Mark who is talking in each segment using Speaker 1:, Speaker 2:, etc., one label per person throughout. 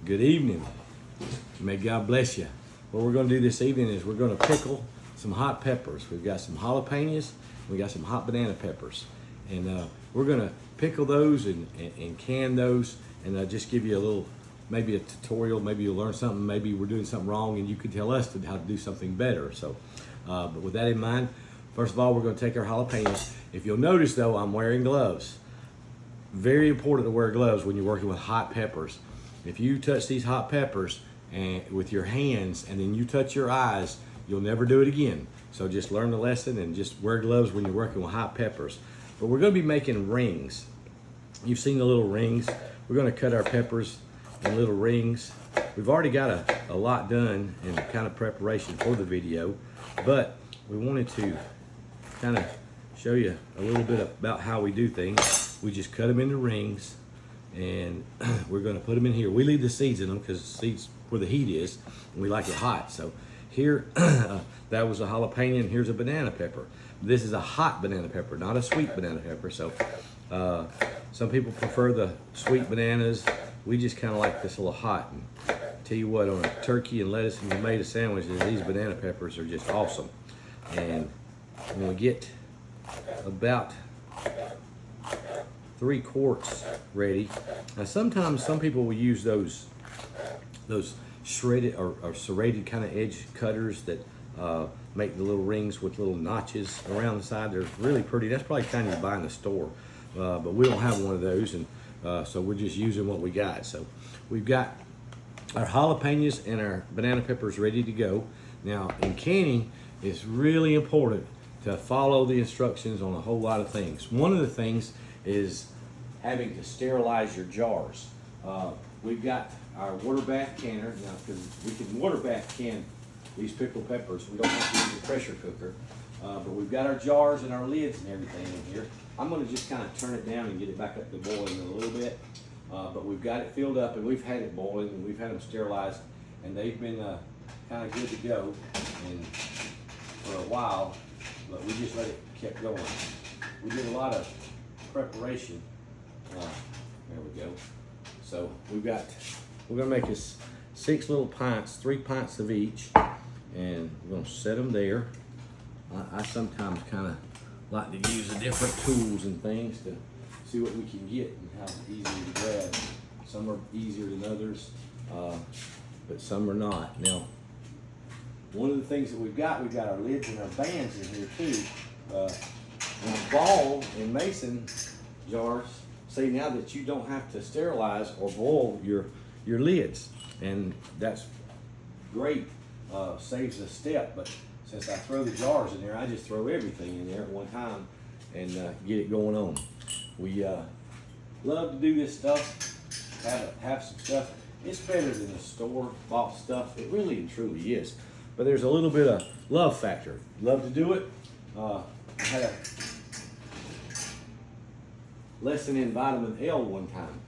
Speaker 1: Good evening. May God bless you. What we're going to do this evening is we're going to pickle some hot peppers. We've got some jalapeños. We got some hot banana peppers. And we're going to pickle those and can those and just give you a little, maybe a tutorial. Maybe you'll learn something. Maybe we're doing something wrong and you can tell us how to do something better. So, but with that in mind, first of all, we're going to take our jalapeños. If you'll notice though, I'm wearing gloves. Very important to wear gloves when you're working with hot peppers. If you touch these hot peppers and with your hands and then you touch your eyes, you'll never do it again. So just learn the lesson and just wear gloves when you're working with hot peppers. But we're going to be making rings. You've seen the little rings. We're going to cut our peppers in little rings. We've already got a lot done in kind of preparation for the video, but we wanted to kind of show you a little bit about how we do things. We just cut them into rings and we're going to put them in here. We leave the seeds in them because the seeds where the heat is and we like it hot. So here, that was a jalapeno and here's a banana pepper. This is a hot banana pepper, not a sweet banana pepper. So some people prefer the sweet bananas. We just kind of like this a little hot. And tell you what, on a turkey and lettuce and tomato sandwiches, these banana peppers are just awesome. And when we get about 3 quarts ready. Now sometimes some people will use those shredded or serrated kind of edge cutters that make the little rings with little notches around the side. They're really pretty. That's probably kind you buy in the store, but we don't have one of those, and so we're just using what we got. So we've got our jalapenos and our banana peppers ready to go. Now in canning, it's really important to follow the instructions on a whole lot of things. One of the things is having to sterilize your jars. We've got our water bath canner now, because we can water bath can these pickled peppers. We don't have to use a pressure cooker, but we've got our jars and our lids and everything in here. I'm going to just kind of turn it down and get it back up to boiling in a little bit, but we've got it filled up and we've had it boiling and we've had them sterilized and they've been kind of good to go and for a while, but we just let it keep going. We did a lot of preparation. There we go. So we're gonna make us 6 little pints, 3 pints of each, and we're gonna set them there. I sometimes kind of like to use the different tools and things to see what we can get and how easy to grab. Some are easier than others, but some are not. Now, one of the things that we've got our lids and our bands in here too. And ball and mason jars say now that you don't have to sterilize or boil your lids, and that's great. Saves a step, but since I throw the jars in there, I just throw everything in there at one time and get it going on. We love to do this stuff, have some stuff. It's better than the store bought stuff. It really and truly is, but there's a little bit of love factor. Love to do it. I had a lesson in vitamin L one time.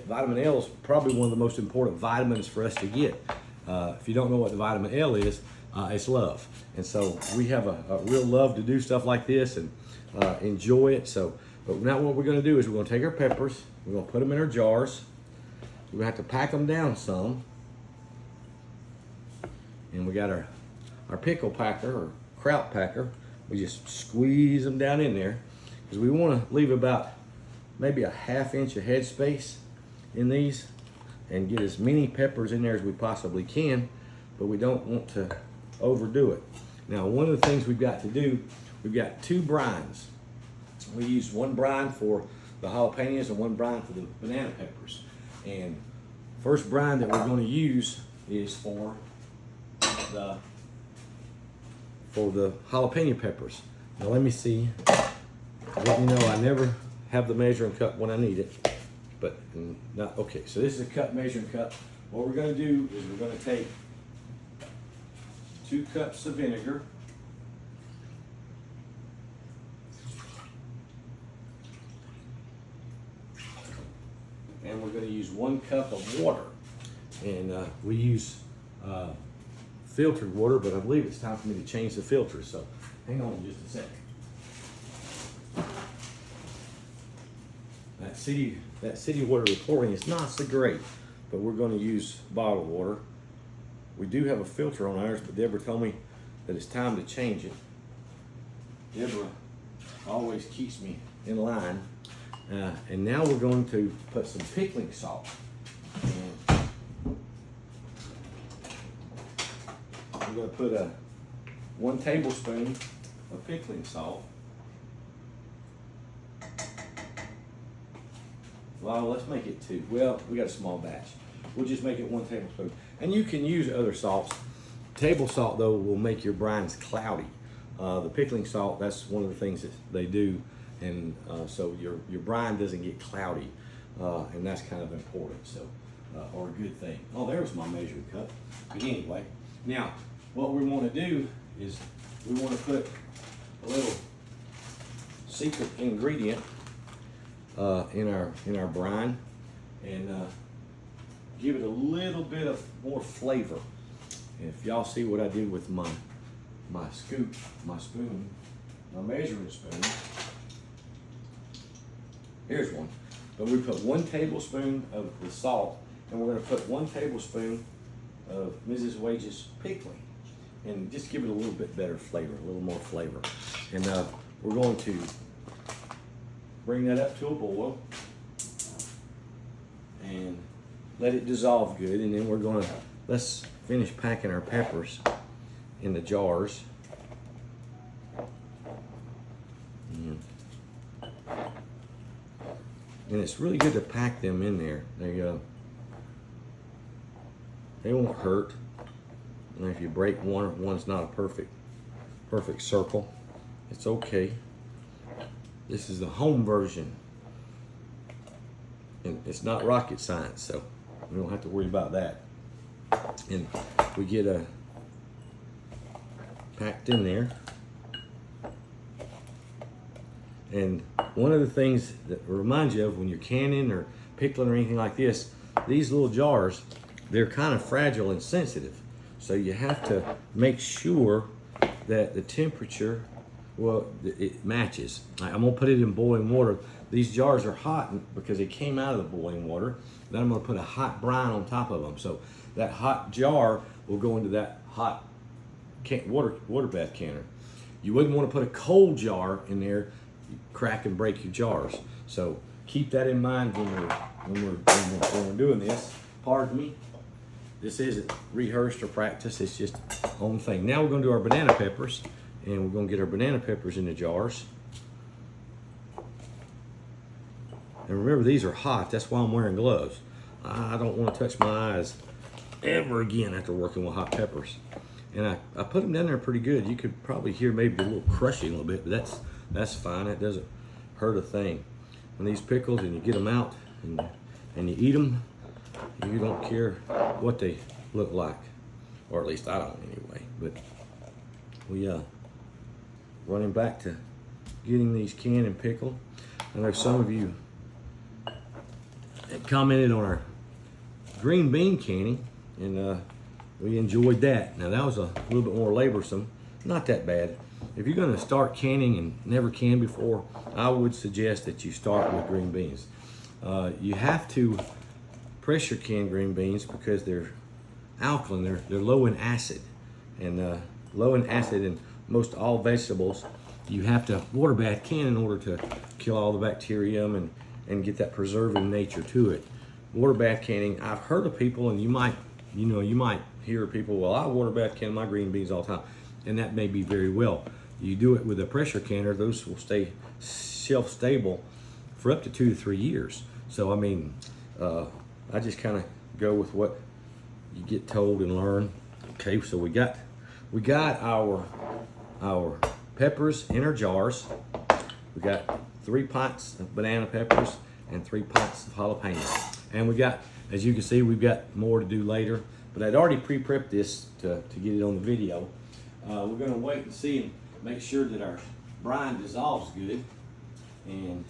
Speaker 1: Vitamin L is probably one of the most important vitamins for us to get. If you don't know what the vitamin L is, it's love. And so we have a real love to do stuff like this and enjoy it. So, but now what we're gonna do is we're gonna take our peppers, we're gonna put them in our jars. We're gonna have to pack them down some. And we got our pickle packer or kraut packer. We just squeeze them down in there because we want to leave about maybe a 1/2 inch of head space in these and get as many peppers in there as we possibly can, but we don't want to overdo it. Now, one of the things we've got to do, we've got 2 brines. We use 1 brine for the jalapenos and 1 brine for the banana peppers. And first brine that we're going to use is for the jalapeno peppers. Now let me see. Let me know I never have the measuring cup when I need it, but not okay. So this is a cup measuring cup. What we're going to do is we're going to take 2 cups of vinegar, and we're going to use 1 cup of water, and we use filtered water, but I believe it's time for me to change the filter, so hang on just a second. That city water recording is not so great. but we're going to use bottled water. We do have a filter on ours, but Deborah told me that it's time to change it. Deborah always keeps me in line. And now we're going to put some pickling salt. And we're going to put 1 tablespoon of pickling salt. Well, let's make it 2. Well, we got a small batch. We'll just make it 1 tablespoon. And you can use other salts. Table salt, though, will make your brines cloudy. The pickling salt, that's one of the things that they do, and so your brine doesn't get cloudy, and that's kind of important, so, or a good thing. Oh, there's my measuring cup. But anyway, now, what we want to do is we want to put a little secret ingredient in our brine, and give it a little bit of more flavor. And if y'all see what I did with my scoop, my spoon, my measuring spoon, here's one. But we put 1 tablespoon of the salt, and we're going to put 1 tablespoon of Mrs. Wage's pickling, and just give it a little bit better flavor, a little more flavor. And we're going to bring that up to a boil and let it dissolve good, and then we're going to, let's finish packing our peppers in the jars. And it's really good to pack them in there. They won't hurt. And if you break one, one's not a perfect circle, it's okay. This is the home version. And it's not rocket science, so we don't have to worry about that. And we get packed in there. And one of the things that reminds you of when you're canning or pickling or anything like this, these little jars, they're kind of fragile and sensitive. So you have to make sure that the temperature, well, it matches. I'm gonna put it in boiling water. These jars are hot because they came out of the boiling water. Then I'm gonna put a hot brine on top of them. So that hot jar will go into that hot water bath canner. You wouldn't want to put a cold jar in there, crack and break your jars. So keep that in mind when we're doing this. Pardon me. This isn't rehearsed or practiced. It's just own thing. Now we're going to do our banana peppers, and we're going to get our banana peppers in the jars. And remember, these are hot. That's why I'm wearing gloves. I don't want to touch my eyes ever again after working with hot peppers. And I put them down there pretty good. You could probably hear maybe a little crushing a little bit, but that's fine. It doesn't hurt a thing. And these pickles, and you get them out and you eat them, you don't care what they look like, or at least I don't anyway. But we running back to getting these canned and pickled. I know some of you had commented on our green bean canning, and we enjoyed that. Now that was a little bit more laborsome, not that bad. If you're going to start canning and never canned before, I would suggest that you start with green beans. You have to pressure can green beans because they're alkaline, they're low in acid, and low in acid in most all vegetables. You have to water bath can in order to kill all the bacterium and get that preserving nature to it. Water bath canning, I've heard of people, and you might hear people, well, I water bath can my green beans all the time, and that may be very well. You do it with a pressure canner, those will stay shelf stable for up to 2 to 3 years. So I mean, I just kind of go with what you get told and learn. Okay, so we got our peppers in our jars. We got 3 pints of banana peppers and 3 pints of jalapeños. And we got, as you can see, we've got more to do later, but I'd already pre-prepped this to get it on the video. We're gonna wait and see and make sure that our brine dissolves good. And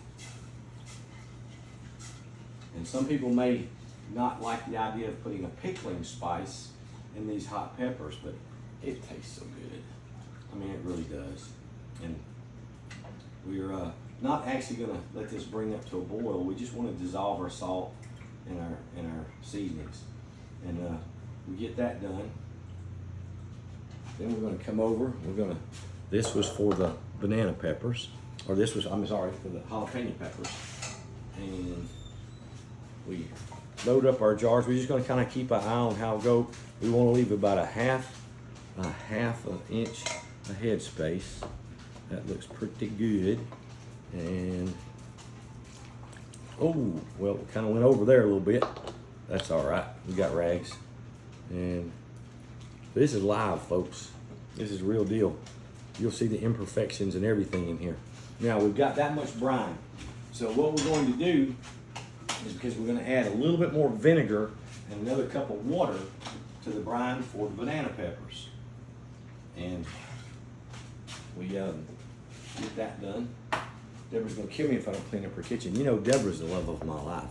Speaker 1: some people may not like the idea of putting a pickling spice in these hot peppers, but it tastes so good. I mean, it really does. And we're not actually gonna let this bring up to a boil. We just want to dissolve our salt and our seasonings. And we get that done. Then we're gonna come over, this was for the banana peppers, or this was, I'm sorry, for the jalapeno peppers. And we load up our jars. We're just gonna kind of keep an eye on how it go. We wanna leave about a half an inch of head space. That looks pretty good. And, oh, well, we kind of went over there a little bit. That's all right, we got rags. And this is live, folks. This is real deal. You'll see the imperfections and everything in here. Now, we've got that much brine. So what we're going to do is, because we're gonna add a little bit more vinegar and another cup of water to the brine for the banana peppers. And we get that done. Deborah's gonna kill me if I don't clean up her kitchen. You know, Deborah's the love of my life.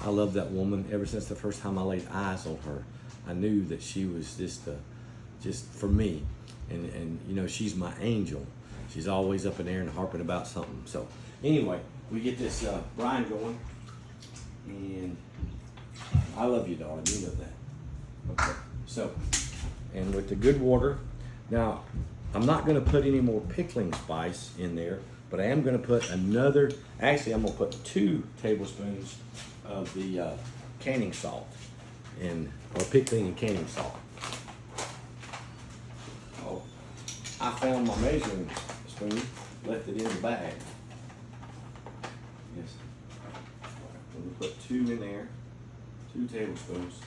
Speaker 1: I love that woman. Ever since the first time I laid eyes on her, I knew that she was just for me. And you know, she's my angel. She's always up in there and harping about something. So anyway, we get this brine going, and I love you, darling. You know that. Okay. So, and with the good water, now I'm not going to put any more pickling spice in there, but I am going to put another. Actually, I'm going to put 2 tablespoons of the canning salt, or pickling and canning salt. Oh, I found my measuring spoon, left it in the bag. Yes. I'm going to put 2 in there, 2 tablespoons.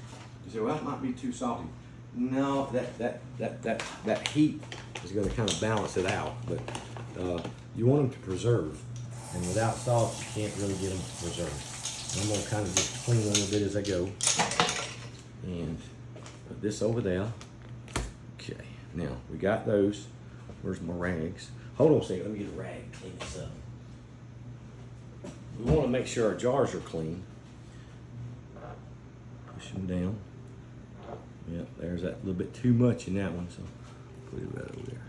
Speaker 1: You say, well, that might be too salty. No, that heat is going to kind of balance it out, but you want them to preserve, and without salt, you can't really get them to preserve. I'm going to kind of just clean a little bit as I go, and put this over there. Okay, now we got those. Where's my rags? Hold on a second, let me get a rag, clean this up. We want to make sure our jars are clean. Push them down. Yep, there's that little bit too much in that one, so put it right over there.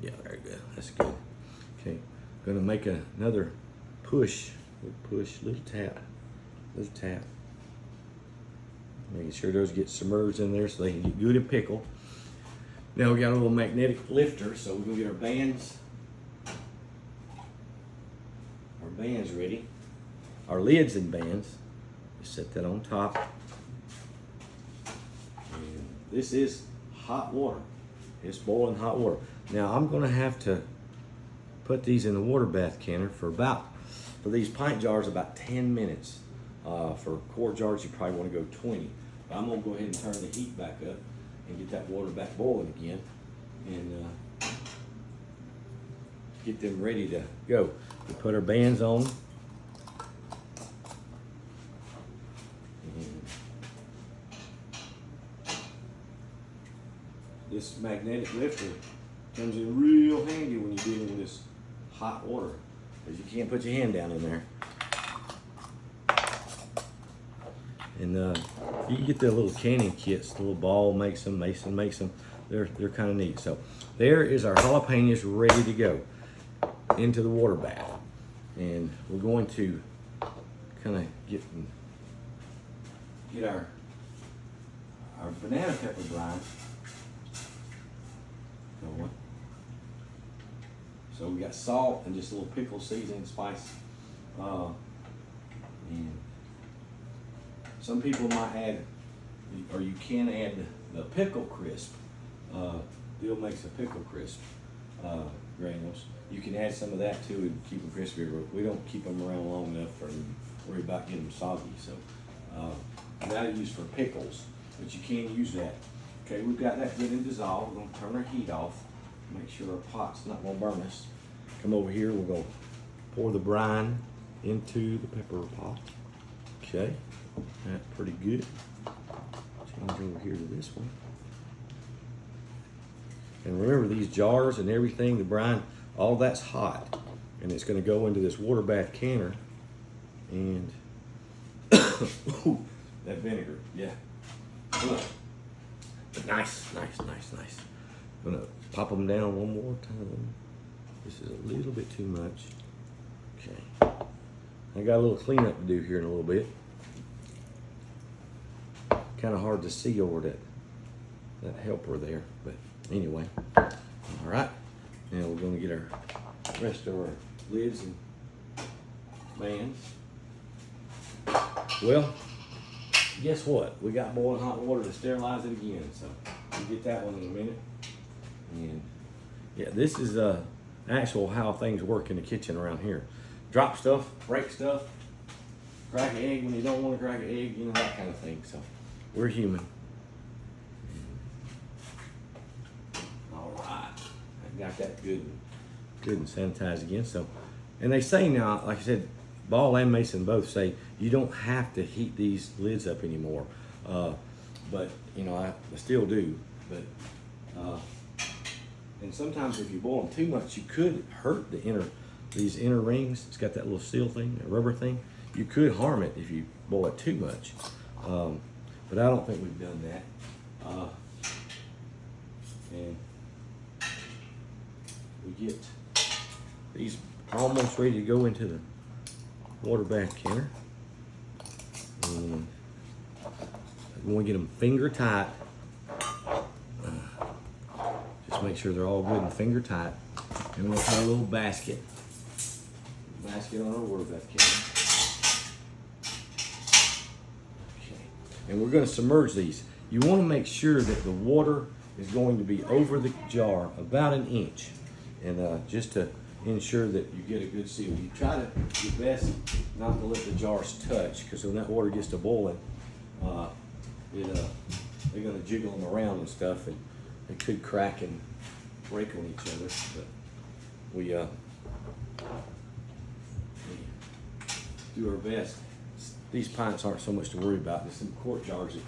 Speaker 1: Yeah, very good. That's good. Okay, gonna make another push, little tap. Making sure those get submerged in there so they can get good and pickle. Now we got a little magnetic lifter, so we're gonna get our bands ready. Our lids and bands. Just set that on top. And this is hot water. It's boiling hot water. Now I'm gonna have to put these in the water bath canner for these pint jars, about 10 minutes. For quart jars, you probably wanna go 20. But I'm gonna go ahead and turn the heat back up and get that water back boiling again, and get them ready to go. We put our bands on. And this magnetic lifter comes in real handy when you're dealing with this hot water, because you can't put your hand down in there. And you can get the little canning kits. The little ball makes them, Mason makes them. They're kind of neat. So there is our jalapenos ready to go into the water bath. And we're going to kind of get our banana pepper brine going. So we got salt and just a little pickle seasoning spice. And some people might add, or you can add the pickle crisp. Bill makes a pickle crisp granules. You can add some of that too and keep them crispy. We don't keep them around long enough for worry about getting them soggy. So that'll use for pickles, but you can use that. Okay, we've got that good and dissolved. We're gonna turn our heat off. Make sure our pot's not gonna burn us. Come over here. We're gonna pour the brine into the pepper pot. Okay, that's pretty good. Change over here to this one. And remember, these jars and everything, the brine, all that's hot, and it's going to go into this water bath canner. And ooh, that vinegar, yeah. Look. Nice. I'm going to pop them down one more time. This is a little bit too much. Okay. I got a little cleanup to do here in a little bit. kind of hard to see over that helper there. But anyway, all right. Now we're going to get our rest of our lids and bands. Well, guess what? We got boiling hot water to sterilize it again. So we'll get that one in a minute. And yeah, this is actual how things work in the kitchen around here. Drop stuff, break stuff, crack an egg when you don't want to crack an egg, you know, that kind of thing. So we're human. All right, I got that good and sanitized again. So, and they say now, like I said, Ball and Mason both say you don't have to heat these lids up anymore. But you know, I still do. But and sometimes if you boil them too much, you could hurt these inner rings. It's got that little seal thing, that rubber thing. You could harm it if you boil it too much. But I don't think we've done that. And we get these almost ready to go into the water bath canner. And we want to get them finger tight. Just make sure they're all good and finger tight. And we'll put a little basket on our water bath canner. Okay. And we're going to submerge these. You want to make sure that the water is going to be over the jar about an inch. And just to ensure that you get a good seal. You try to do your best not to let the jars touch, because when that water gets to boiling, they're going to jiggle them around and stuff, and they could crack and break on each other. But we do our best. These pints aren't so much to worry about. There's some quart jars that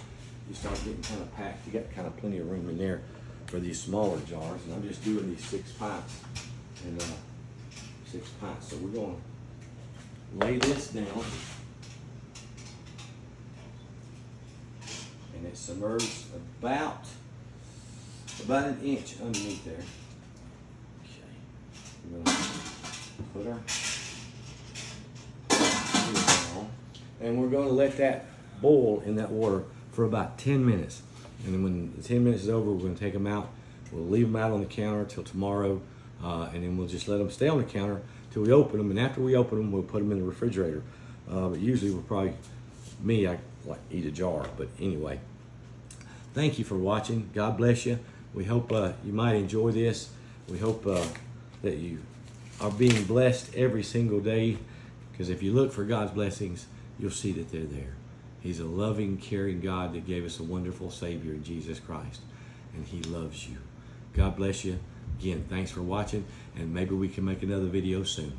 Speaker 1: you start getting kind of packed. You got kind of plenty of room in there for these smaller jars, and I'm just doing these 6 pints. And 6 pints. So we're going to lay this down, and it's submerged about an inch underneath there. Okay, we're going to put our down, and we're going to let that boil in that water for about 10 minutes. And then when the 10 minutes is over, we're going to take them out. We'll leave them out on the counter till tomorrow. And then we'll just let them stay on the counter till we open them. And after we open them, we'll put them in the refrigerator. But usually I like eat a jar. But anyway, thank you for watching. God bless you. We hope you might enjoy this. We hope that you are being blessed every single day. Because if you look for God's blessings, you'll see that they're there. He's a loving, caring God that gave us a wonderful Savior in Jesus Christ. And He loves you. God bless you. Again, thanks for watching, and maybe we can make another video soon.